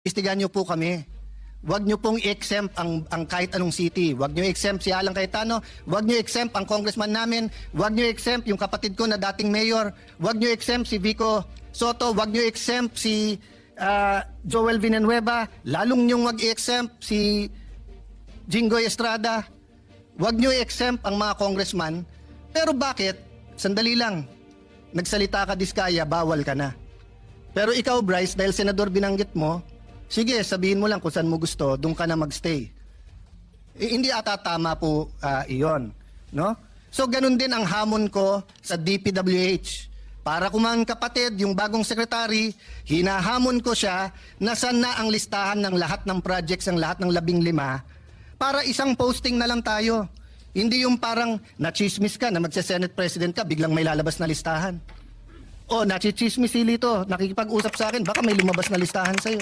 Istigan niyo po kami. Huwag niyo pong exempt ang kahit anong city. Huwag niyo exempt si Alan Cayetano. Huwag niyo exempt ang congressman namin. Huwag niyo exempt yung kapatid ko na dating mayor. Huwag niyo exempt si Vico Soto. Huwag niyo exempt si Joel Villanueva. Lalong niyong mag-exempt si Jinggoy Estrada. Huwag niyo exempt ang mga congressman. Pero bakit? Sandali lang. Nagsalita ka Diskaya, bawal ka na. Pero ikaw, Bryce, dahil senador binanggit mo, sige, sabihin mo lang kung saan mo gusto, doon ka na magstay. Hindi ata tama po iyon. No? So, ganun din ang hamon ko sa DPWH. Para kumang kapatid, yung bagong sekretary, hinahamon ko siya na saan na ang listahan ng lahat ng projects, ang lahat ng 15, para isang posting na lang tayo. Hindi yung parang nachismis ka na magsa-Senate President ka, biglang may lalabas na listahan. O, nachichismis si Lito, nakikipag-usap sa akin, baka may lumabas na listahan sa'yo.